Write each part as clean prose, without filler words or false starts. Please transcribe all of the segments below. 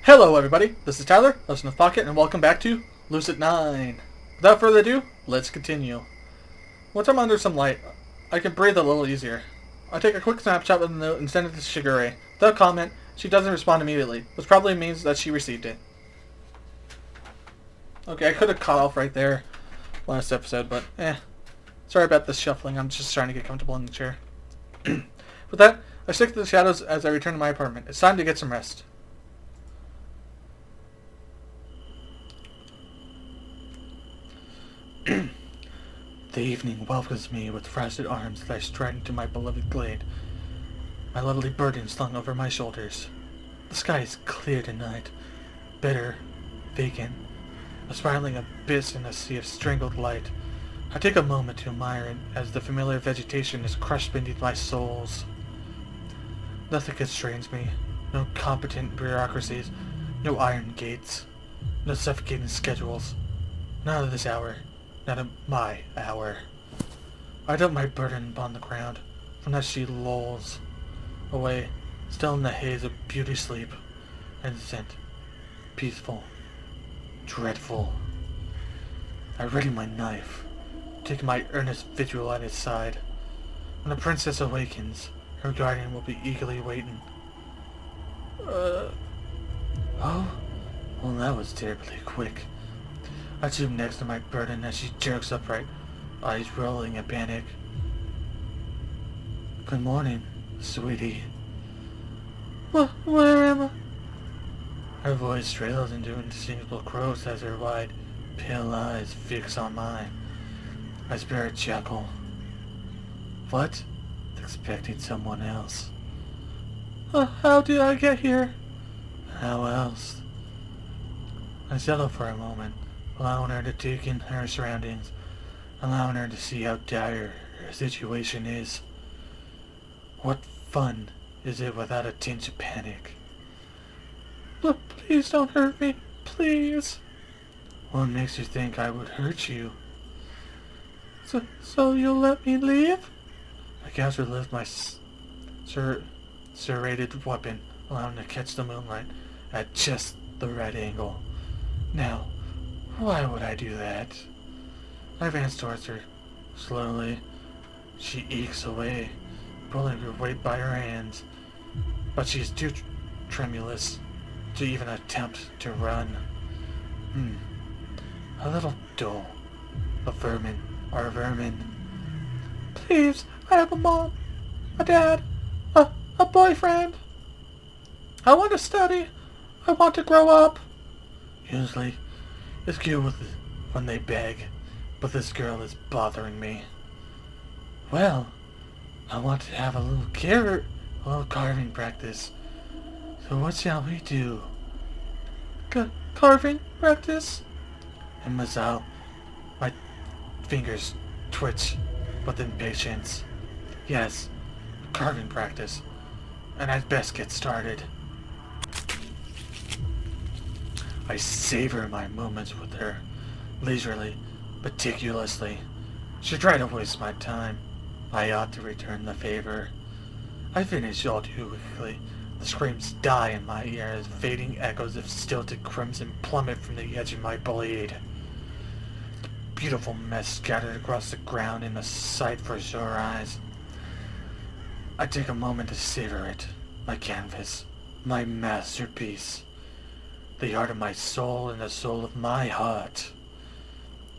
Hello everybody, this is Tyler, Listen with Pocket, and welcome back to Lucid9. Without further ado, let's continue. Once I'm under some light, I can breathe a little easier. I take a quick snapshot of the note and send it to Shigure. Without comment, she doesn't respond immediately, which probably means that she received it. Okay, I could have cut off right there last episode, but sorry about this shuffling, I'm just trying to get comfortable in the chair. With that, I stick to the shadows as I return to my apartment. It's time to get some rest. The evening welcomes me with frosted arms as I stride into my beloved glade, my lovely burden slung over my shoulders. The sky is clear tonight, bitter, vacant, a spiraling abyss in a sea of strangled light. I take a moment to admire it as the familiar vegetation is crushed beneath my soles. Nothing constrains me, no competent bureaucracies, no iron gates, no suffocating schedules. Not at this hour. Not at my hour. I dump my burden upon the ground, from that she lolls away, still in the haze of beauty sleep, innocent, peaceful, dreadful. I ready my knife, taking my earnest vigil at his side. When the princess awakens, her guardian will be eagerly waiting. Oh? Well, that was terribly quick. I zoom next to my burden as she jerks upright, eyes rolling in panic. Good morning, sweetie. Where am I? Her voice trails into indistinguishable croaks as her wide, pale eyes fix on mine. I spare a chuckle. What? Expecting someone else. How did I get here? How else? I settle for a moment, allowing her to take in her surroundings, allowing her to see how dire her situation is. What fun is it without a tinge of panic? Please don't hurt me, please. What makes you think I would hurt you? So you'll let me leave? I casually lift my serrated weapon, allowing her to catch the moonlight at just the right angle. Now, why would I do that? I advance towards her. Slowly, she ekes away, pulling her weight by her hands, but she is too tremulous to even attempt to run. A little dull, but vermin are vermin. Please, I have a mom, a dad, a boyfriend. I want to study. I want to grow up. Usually, it's cute when they beg, but this girl is bothering me. Well, I want to have a little carving practice. So what shall we do? Carving practice? And Mazal, my fingers twitch with impatience. Yes, carving practice. And I'd best get started. I savor my moments with her, leisurely, meticulously. Should try to waste my time. I ought to return the favor. I finish all too quickly. The screams die in my ear as fading echoes of stilted crimson plummet from the edge of my blade. The beautiful mess scattered across the ground in a sight for sore eyes. I take a moment to savor it. My canvas. My masterpiece. The heart of my soul and the soul of my heart.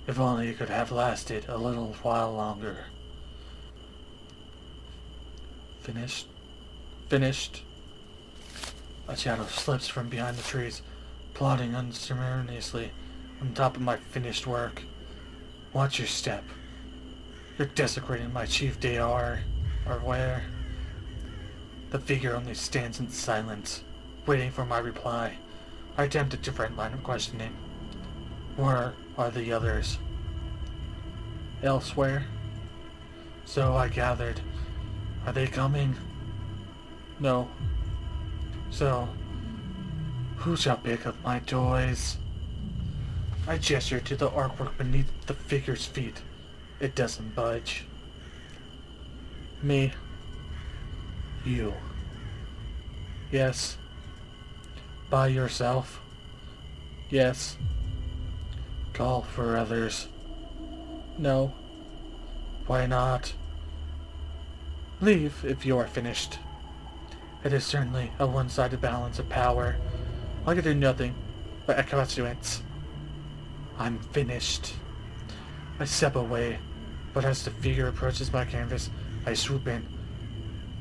If only it could have lasted a little while longer. Finished. A shadow slips from behind the trees, plodding unceremoniously on top of my finished work. Watch your step. You're desecrating my chief d'art, or where? The figure only stands in silence, waiting for my reply. I attempt a different line of questioning. Where are the others? Elsewhere? So I gathered. Are they coming? No. So, who shall pick up my toys? I gesture to the artwork beneath the figure's feet. It doesn't budge. Me. You. Yes. By yourself? Yes. Call for others. No. Why not? Leave if you are finished. It is certainly a one-sided balance of power. I can do nothing but acquiescence. I'm finished. I step away, but as the figure approaches my canvas, I swoop in,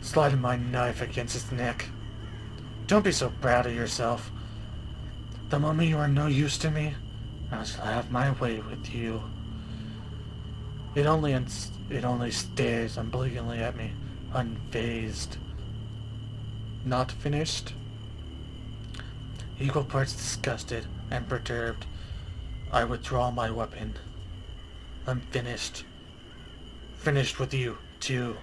sliding my knife against its neck. Don't be so proud of yourself. The moment you are no use to me, I shall have my way with you. It only stares unblinkingly at me, unfazed. Not finished? Equal parts disgusted and perturbed, I withdraw my weapon. I'm finished. Finished with you, too.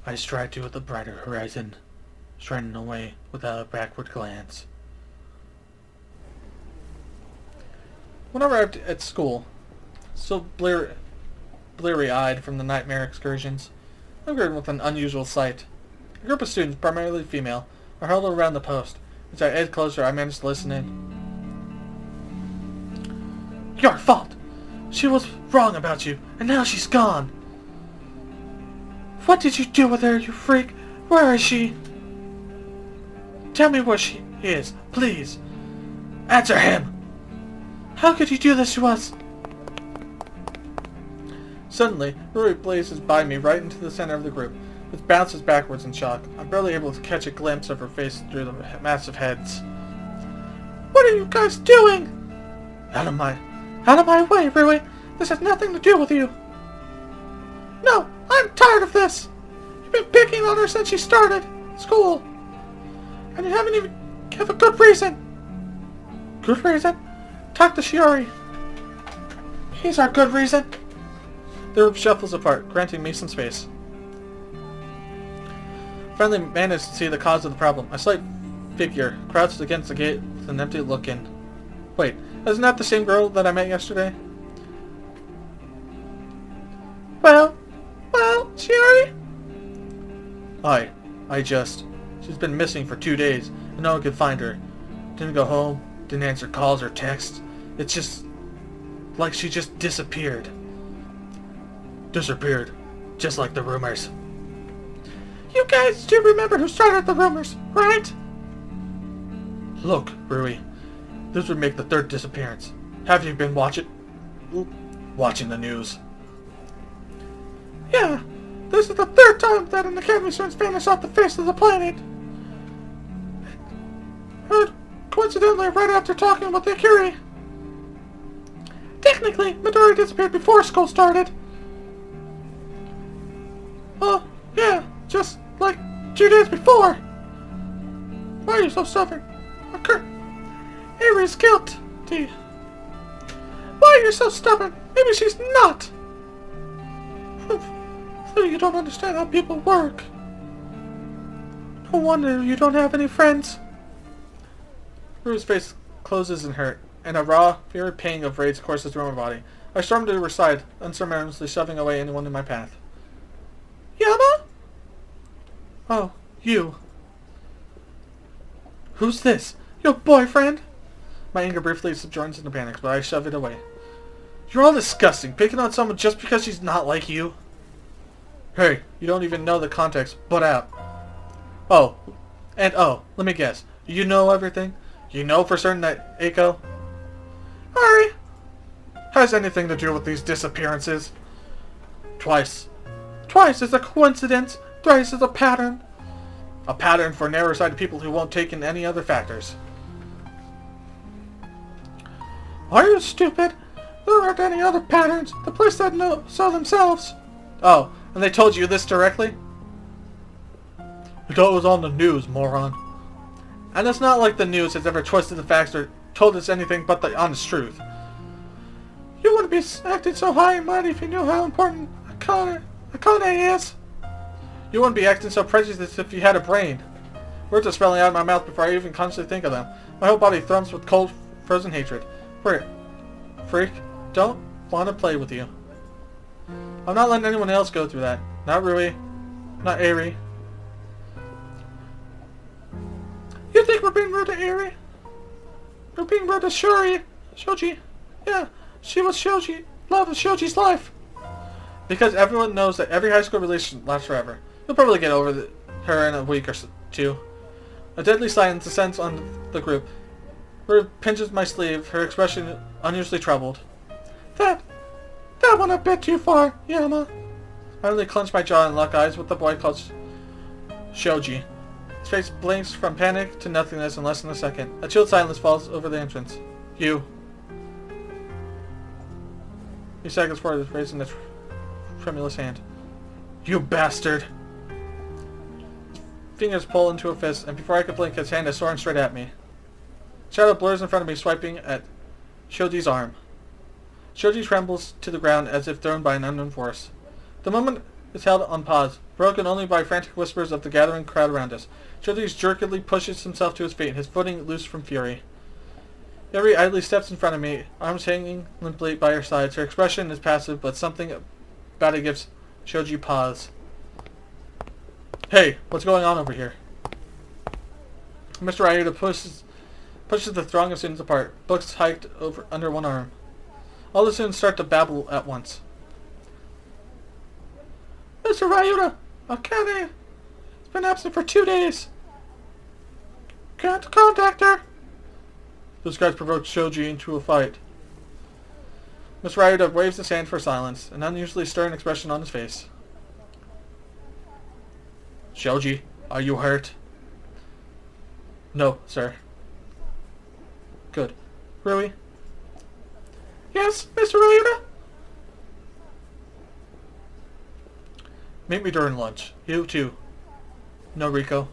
I stride to the brighter horizon, striding away without a backward glance. When I arrived at school, still bleary-eyed from the nightmare excursions, I'm greeted with an unusual sight. A group of students, primarily female, are huddled around the post. As I edge closer, I manage to listen in. Your fault! She was wrong about you, and now she's gone! What did you do with her, you freak? Where is she? Tell me where she is, please. Answer him! How could you do this to us? Suddenly, Rui blazes by me right into the center of the group, which bounces backwards in shock. I'm barely able to catch a glimpse of her face through the massive heads. What are you guys doing? Out of my way, Rui! This has nothing to do with you! No! I'm tired of this! You've been picking on her since she started school! And you haven't even give a good reason! Good reason? Talk to Shiori. He's our good reason. The group shuffles apart, granting me some space. Finally managed to see the cause of the problem. A slight figure crouched against the gate with an empty look in. Wait, isn't that the same girl that I met yesterday? Well, Shiori? She's been missing for 2 days, and no one could find her. Didn't go home, didn't answer calls or texts. It's just like she just disappeared. Disappeared, just like the rumors. You guys do remember who started the rumors, right? Look, Rui, this would make the 3rd disappearance. Have you been watching the news? Yeah, this is the 3rd time that an Academy student's vanished off the face of the planet. Heard, coincidentally, right after talking with the Akiri. Technically, Midori disappeared before school started. Oh, yeah, just like 2 days before. Why are you so stubborn? Avery's guilty. Why are you so stubborn? Maybe she's not. So you don't understand how people work. No wonder you don't have any friends. Rue's face closes in hurt, and a raw, fury pang of rage courses through my body. I storm to her side, unceremoniously shoving away anyone in my path. Yama? Oh, you. Who's this? Your boyfriend? My anger briefly subjoins into panic, but I shove it away. You're all disgusting, picking on someone just because she's not like you. Hey, you don't even know the context. Butt out. Oh, let me guess. You know everything? You know for certain that Eiko... Ari! Has anything to do with these disappearances? Twice. Twice is a coincidence. Thrice is a pattern. A pattern for narrow-sighted people who won't take in any other factors. Are you stupid? There aren't any other patterns. The police said no, so themselves. Oh, and they told you this directly? I thought it was on the news, moron. And it's not like the news has ever twisted the facts or told us anything but the honest truth. You wouldn't be acting so high and mighty if you knew how important Akane is. You wouldn't be acting so prejudiced if you had a brain. Words are spelling out of my mouth before I even consciously think of them. My whole body thrums with cold, frozen hatred. Freak, don't want to play with you. I'm not letting anyone else go through that. Not Rui. Not Eri. You think we're being rude to Eri? We're being rude to Shoji. Yeah, she was Shoji. Love of Shoji's life. Because everyone knows that every high school relationship lasts forever. You'll probably get over her in a week or two. A deadly silence descends on the group. Rui pinches my sleeve, her expression unusually troubled. That went a bit too far, Yama. I only clench my jaw and lock eyes with the boy called Shoji. His face blinks from panic to nothingness in less than a second. A chilled silence falls over the entrance. You. He seconds forward, raising a tremulous hand. You bastard! His fingers pull into a fist, and before I can blink, his hand is soaring straight at me. Shadow blurs in front of me, swiping at Shoji's arm. Shoji trembles to the ground as if thrown by an unknown force. The moment is held on pause, broken only by frantic whispers of the gathering crowd around us. Shoji jerkily pushes himself to his feet, his footing loose from fury. Eri idly steps in front of me, arms hanging limply by her sides. Her expression is passive, but something about it gives Shoji pause. Hey, what's going on over here? Mr. Ryuta pushes the throng of students apart, books hiked over under one arm. All the students start to babble at once. Mr. Ryuta, Akane has been absent for 2 days. Can't contact her. Those guys provoked Shoji into a fight. Mr. Ryuta waves his hand for silence, an unusually stern expression on his face. Shoji, are you hurt? No, sir. Good. Rui? Yes, Mr. Ryuta? Meet me during lunch. You too. No, Rico.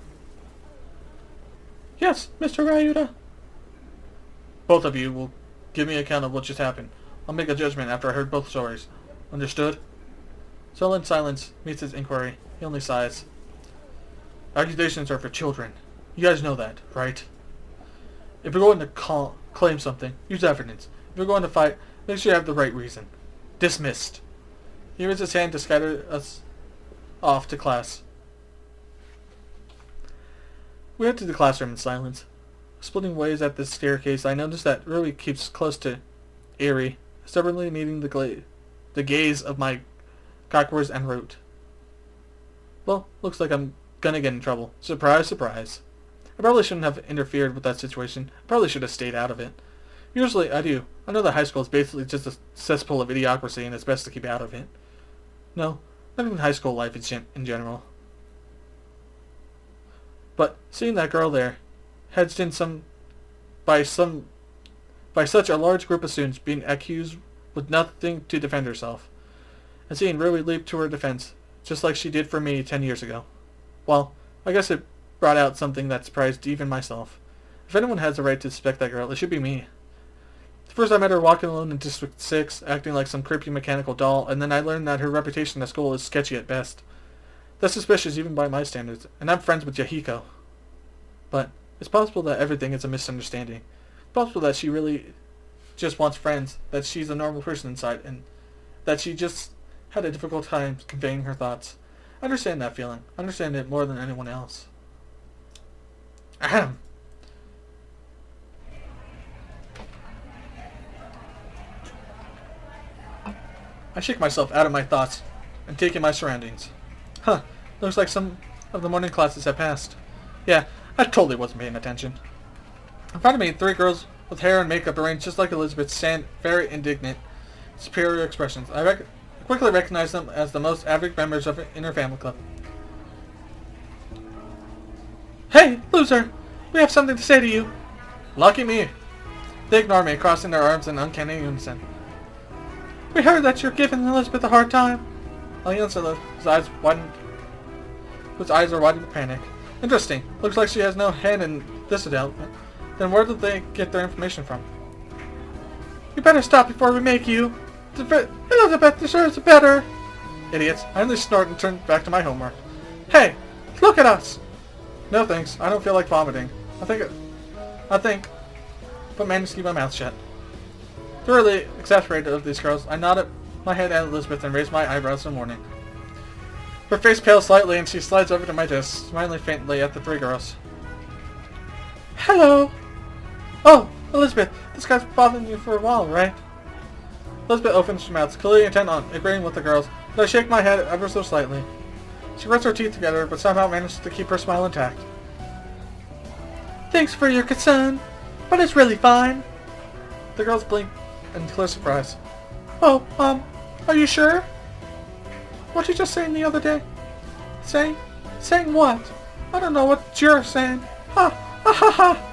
Yes, Mr. Ryuta. Both of you will give me an account of what just happened. I'll make a judgment after I heard both stories. Understood? Sullen silence meets his inquiry. He only sighs. Accusations are for children. You guys know that, right? If you're going to claim something, use evidence. If you're going to fight, make sure you have the right reason. Dismissed. He raises his hand to scatter us off to class. We head to the classroom in silence. Splitting ways at the staircase, I notice that Rui keeps close to Eri, stubbornly meeting the gaze of my cockwords en route. Well, looks like I'm gonna get in trouble. Surprise, surprise. I probably shouldn't have interfered with that situation. I probably should have stayed out of it. Usually I do. I know that high school is basically just a cesspool of idiocracy and it's best to keep out of it. No, not even high school life in general. But seeing that girl there, hedged in by such a large group of students being accused with nothing to defend herself, and seeing Rui leap to her defense, just like she did for me 10 years ago. Well, I guess it brought out something that surprised even myself. If anyone has a right to suspect that girl, it should be me. First I met her walking alone in District 6, acting like some creepy mechanical doll, and then I learned that her reputation at school is sketchy at best. That's suspicious even by my standards, and I'm friends with Yahiko. But it's possible that everything is a misunderstanding. It's possible that she really just wants friends, that she's a normal person inside, and that she just had a difficult time conveying her thoughts. I understand that feeling. I understand it more than anyone else. Ahem. I shake myself out of my thoughts and take in my surroundings. Huh, looks like some of the morning classes have passed. Yeah, I totally wasn't paying attention. In front of me, 3 girls with hair and makeup arranged just like Elizabeth stand very indignant, superior expressions. I quickly recognize them as the most average members in her family club. Hey, loser! We have something to say to you. Lucky me. They ignore me, crossing their arms in uncanny unison. We heard that you're giving Elizabeth a hard time. I answer whose eyes are wide with panic. Interesting. Looks like she has no hand in this development. Then where did they get their information from? You better stop before we make you. Elizabeth deserves better. Idiots. I only snort and turn back to my homework. Hey, look at us. No thanks. I don't feel like vomiting. I think, but managed to keep my mouth shut. Thoroughly exasperated of these girls, I nod at my head at Elizabeth and raise my eyebrows in warning. Her face pales slightly and she slides over to my desk, smiling faintly at the three girls. Hello! Oh, Elizabeth, this guy's bothering you for a while, right? Elizabeth opens her mouth, clearly intent on agreeing with the girls, but I shake my head ever so slightly. She grits her teeth together, but somehow manages to keep her smile intact. Thanks for your concern, but it's really fine. The girls blink in clear surprise. Oh, are you sure? What did you just saying the other day? Saying? Saying what? I don't know what you're saying. Ha! Ha ha ha!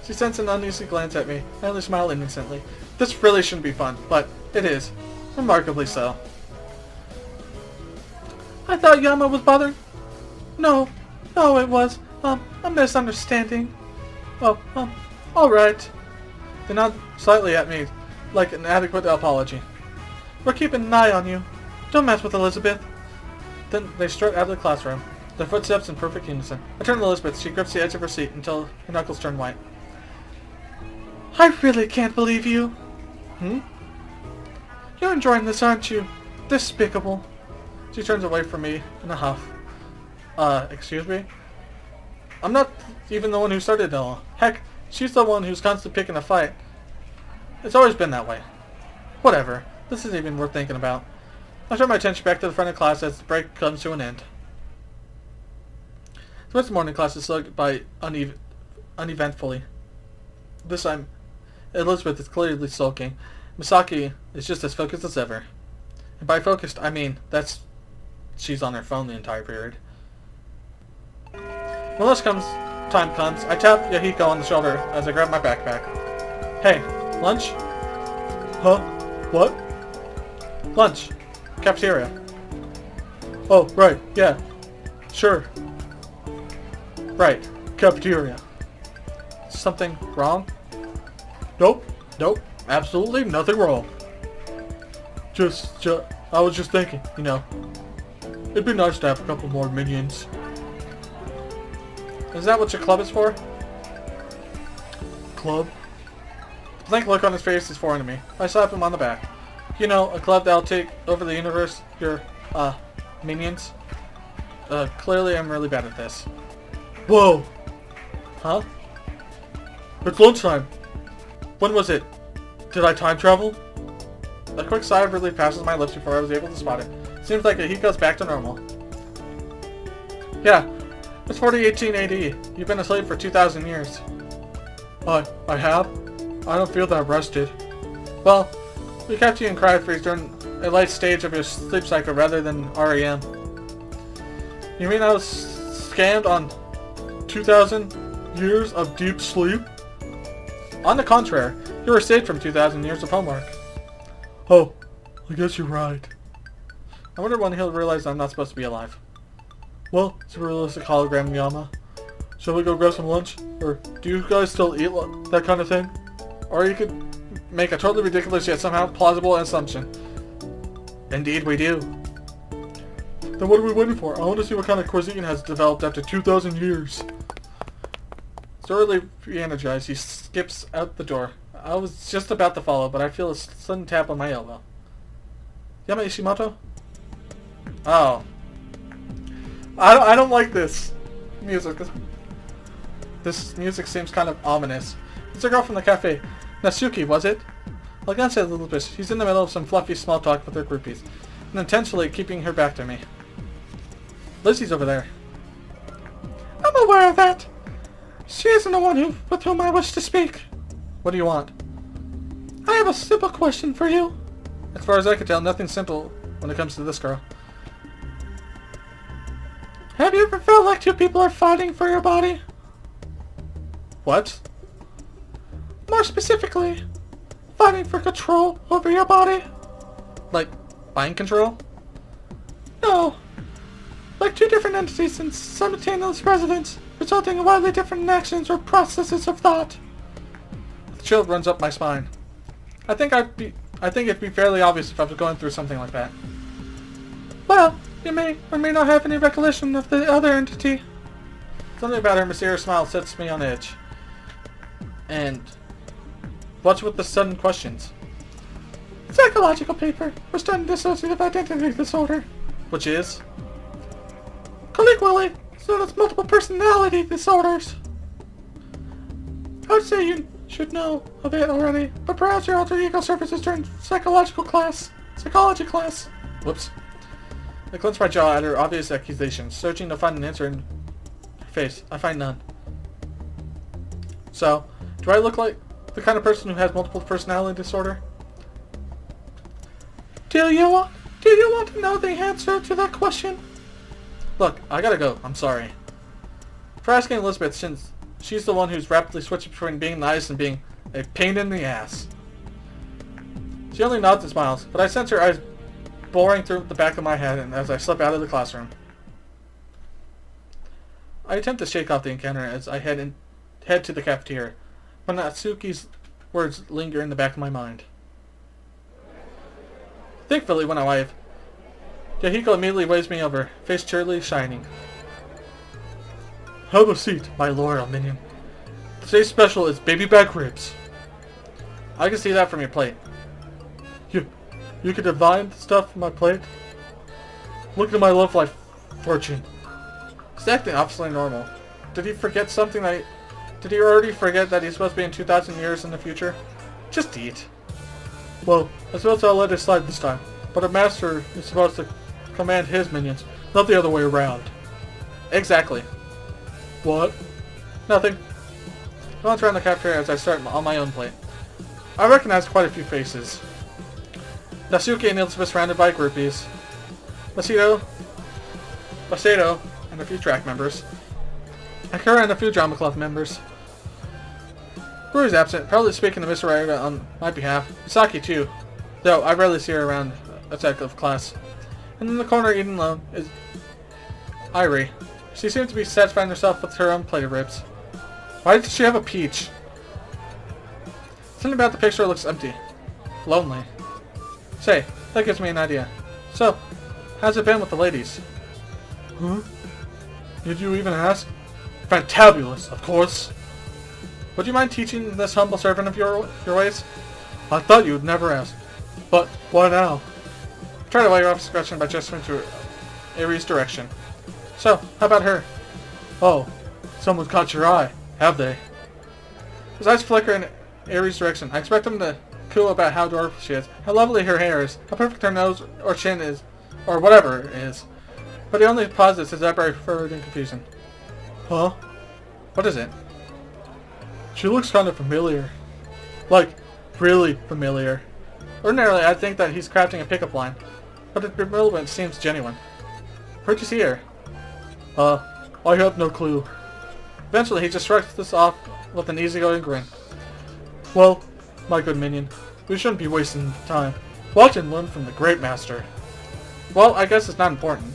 She sends an uneasy glance at me. I only smile innocently. This really shouldn't be fun, but it is. Remarkably so. I thought Yama was bothering... No, it was, a misunderstanding. Oh, alright. They nod slightly at me, like an adequate apology. We're keeping an eye on you. Don't mess with Elizabeth. Then they strut out of the classroom, their footsteps in perfect unison. I turn to Elizabeth. She grips the edge of her seat until her knuckles turn white. I really can't believe you. You're enjoying this, aren't you? Despicable. She turns away from me in a huff. Excuse me? I'm not even the one who started it all. Heck, she's the one who's constantly picking a fight. It's always been that way. Whatever. This isn't even worth thinking about. I turn my attention back to the front of class as the break comes to an end. The rest of the morning class is slugged by uneventfully. This time, Elizabeth is clearly sulking. Misaki is just as focused as ever. And by focused, I mean she's on her phone the entire period. When time comes, I tap Yahiko on the shoulder as I grab my backpack. Hey, lunch? Huh? What? Lunch. Cafeteria. Oh, right, yeah. Sure. Right, cafeteria. Something wrong? Nope, absolutely nothing wrong. I was just thinking, it'd be nice to have a couple more minions. Is that what your club is for? Club? The blank look on his face is foreign to me. I slap him on the back. A club that'll take over the universe, your, minions. Clearly I'm really bad at this. Whoa! Huh? It's lunchtime. When was it? Did I time travel? A quick sigh of relief passes my lips before I was able to spot it. Seems like he goes back to normal. Yeah, it's 4018 AD. You've been asleep for 2,000 years. I have? I don't feel that rested. Well, we kept you in cryo freeze during a light stage of your sleep cycle rather than REM. You mean I was scammed on 2,000 years of deep sleep? On the contrary, you were saved from 2,000 years of homework. Oh, I guess you're right. I wonder when he'll realize I'm not supposed to be alive. Well, it's a realistic hologram, Yama. Shall we go grab some lunch? Or do you guys still eat that kind of thing? Or you could make a totally ridiculous yet somehow plausible assumption. Indeed we do. Then what are we waiting for? I want to see what kind of cuisine has developed after 2,000 years. Thoroughly re-energized, he skips out the door. I was just about to follow, but I feel a sudden tap on my elbow. Yama Ishimoto? Oh. I don't like this music. This music seems kind of ominous. It's a girl from the cafe. Natsuki, was it? I'll glance at a little bit. She's in the middle of some fluffy small talk with her groupies, and intentionally keeping her back to me. Lizzie's over there. I'm aware of that. She isn't the one with whom I wish to speak. What do you want? I have a simple question for you. As far as I can tell, nothing simple when it comes to this girl. Have you ever felt like two people are fighting for your body? What? More specifically, fighting for control over your body. Like, mind control? No. Like two different entities in simultaneous residence, resulting in widely different actions or processes of thought. The chill runs up my spine. I think it'd be fairly obvious if I was going through something like that. Well, you may or may not have any recollection of the other entity. Something about her mysterious smile sets me on edge. And what's with the sudden questions? psychological paper for studying dissociative identity disorder, which is colloquially known as multiple personality disorders. I would say you should know of it already, but perhaps your alter ego surfaces during psychology class. Whoops. I clenched my jaw at her obvious accusations, searching to find an answer in her face. I find none. So, do I look like the kind of person who has multiple personality disorder? Do you want to know the answer to that question? Look, I gotta go. I'm sorry. For asking Elizabeth, since she's the one who's rapidly switching between being nice and being a pain in the ass. She only nods and smiles, but I sense her eyes boring through the back of my head and as I slip out of the classroom. I attempt to shake off the encounter as I head to the cafeteria, but Natsuki's words linger in the back of my mind. Thankfully, when I wave, Yahiko immediately waves me over, face cheerily shining. Have a seat, my loyal minion. Today's special is baby back ribs. I can see that from your plate. You can divine the stuff from my plate? Look at my love life fortune. He's acting obviously normal. Did he forget something Did he already forget that he's supposed to be in 2,000 years in the future? Just eat. Well, I suppose I'll let it slide this time. But a master is supposed to command his minions, not the other way around. Exactly. What? Nothing. I glance around the cafeteria as I start on my own plate. I recognize quite a few faces. Natsuki and Elizabeth surrounded by groupies. Masato, and a few track members. Akira and a few drama club members. Rui's absent, probably speaking to Miss Ryoga on my behalf. Misaki too, though I rarely see her around a tech of class. And in the corner eating alone is Irie. She seems to be satisfying herself with her own plate of ribs. Why does she have a peach? Something about the picture looks empty. Lonely. Say, that gives me an idea. So, how's it been with the ladies? Huh? Did you even ask? Fantabulous, of course. Would you mind teaching this humble servant of your ways? I thought you would never ask. But, why now? Try to wave off this question by gesturing to Arie's direction. So, how about her? Oh, someone's caught your eye, have they? His eyes flicker in Arie's direction. I expect him to coo about how adorable she is, how lovely her hair is, how perfect her nose or chin is, or whatever it is. But he only pauses his eyebrow furrowed in confusion. Huh? What is it? She looks kind of familiar. Like, really familiar. Ordinarily, I'd think that he's crafting a pickup line, but its bewilderment seems genuine. Where'd you see her? I have no clue. Eventually, he just shrugs this off with an easygoing grin. Well, my good minion, we shouldn't be wasting time. Watch and learn from the great master. Well, I guess it's not important.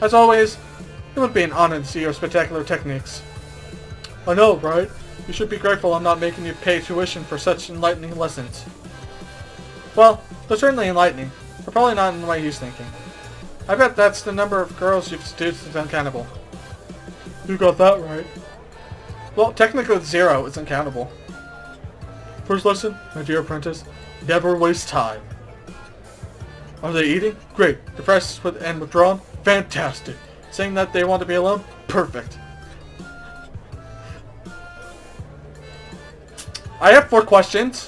As always, it would be an honor to see your spectacular techniques. I know, right? You should be grateful I'm not making you pay tuition for such enlightening lessons. Well, they're certainly enlightening, but probably not in the way he's thinking. I bet that's the number of girls you've seduced is uncountable. You got that right. Well, technically 0 is uncountable. First lesson, my dear apprentice, never waste time. Are they eating? Great. Depressed and withdrawn? Fantastic. Saying that they want to be alone? Perfect. I have 4 questions.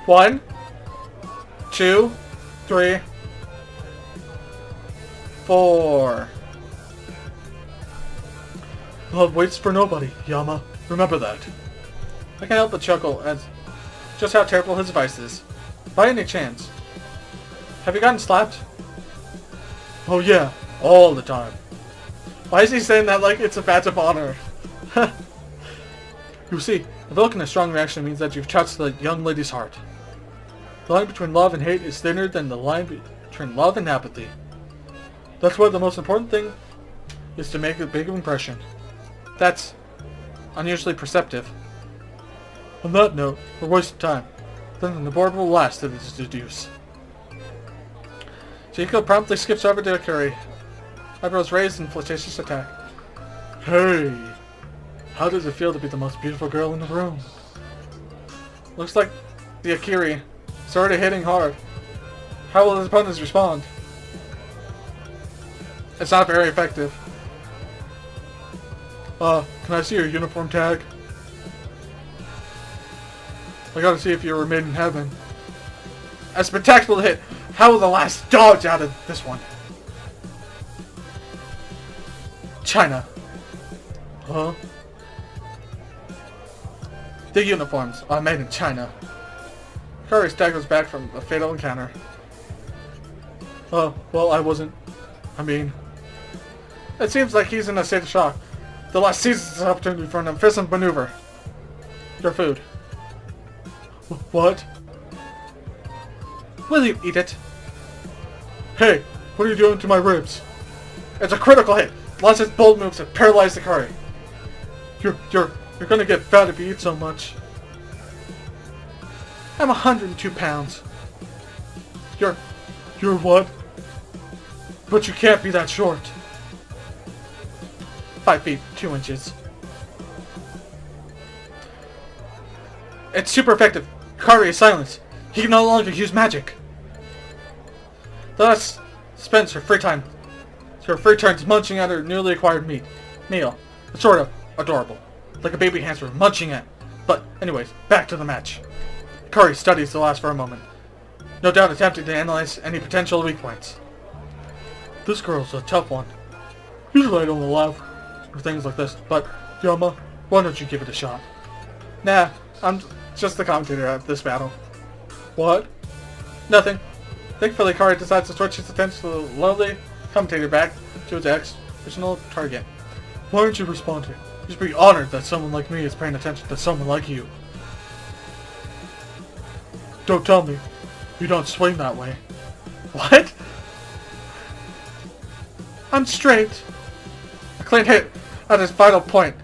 1, 2, 3, 4. Love waits for nobody, Yama. Remember that. I can't help but chuckle at just how terrible his advice is. By any chance, have you gotten slapped? Oh yeah, all the time. Why is he saying that like it's a badge of honor? You see, evoking a strong reaction means that you've touched the young lady's heart. The line between love and hate is thinner than the line between love and apathy. That's why the most important thing is to make a big impression. That's unusually perceptive. On that note, we're wasting time. Then the board will last to deduce. Chico promptly skips over to Akiri. Eyebrows raised in flirtatious attack. Hey! How does it feel to be the most beautiful girl in the room? Looks like the Akiri It's already hitting hard. How will his opponents respond? It's not very effective. Can I see your uniform tag? I gotta see if you were made in heaven. A spectacular hit. How will the last dodge out of this one? China. Huh? The uniforms are made in China. Curry staggers back from a fatal encounter. Well, I wasn't. I mean... It seems like he's in a state of shock. The last season's an opportunity for an efficient maneuver. Your food. What? Will you eat it? Hey, what are you doing to my ribs? It's a critical hit. Lots of bold moves have paralyzed the curry. You're gonna get fat if you eat so much. I'm 102 pounds. You're what? But you can't be that short. 5 feet, 2 inches. It's super effective. Kari is silenced. He can no longer use magic. Thus, spends her free turns munching at her newly acquired meal. It's sort of adorable. Like a baby hamster munching at. But, anyways, back to the match. Kari studies the last for a moment. No doubt attempting to analyze any potential weak points. This girl's a tough one. Usually I don't allow for things like this, but, Yama, why don't you give it a shot? Nah, I'm just the commentator at this battle. What? Nothing. Thankfully, Kari decides to switch his attention to the lovely commentator back to his ex-original target. Why aren't you responding? You should be honored that someone like me is paying attention to someone like you. Don't tell me. You don't swing that way. What? I'm straight. A clean hit at his vital point.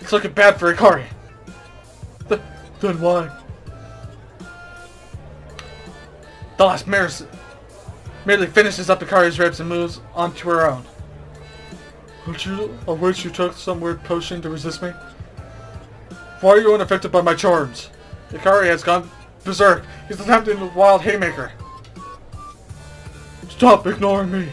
It's looking bad for Ikari. Then why? The last merely finishes up Ikari's ribs and moves on to her own. I wish you took some weird potion to resist me. Why are you unaffected by my charms? Ikari has gone berserk. He's attempting a wild haymaker. Stop ignoring me.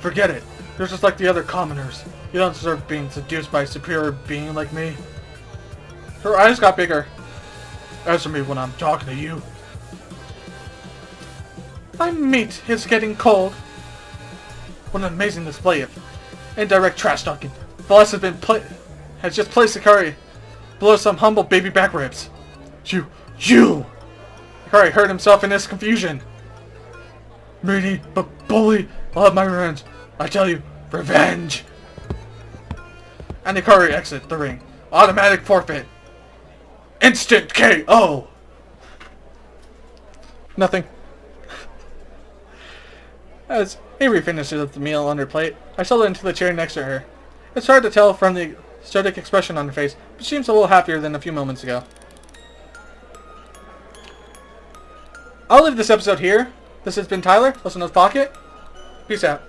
Forget it. You're just like the other commoners. You don't deserve being seduced by a superior being like me. Her eyes got bigger. Answer me when I'm talking to you. My meat is getting cold. What an amazing display of indirect trash talking. Boss has just placed Ikari below some humble baby back ribs. You! Ikari hurt himself in this confusion. Meaty, but bully, I'll have my revenge. I tell you, revenge! And Ikari exit the ring. Automatic forfeit. Instant KO! Nothing. As Avery finishes up the meal on her plate, I settle into the chair next to her. It's hard to tell from the stoic expression on her face, but she seems a little happier than a few moments ago. I'll leave this episode here. This has been Tyler, Listen to Pocket. Peace out.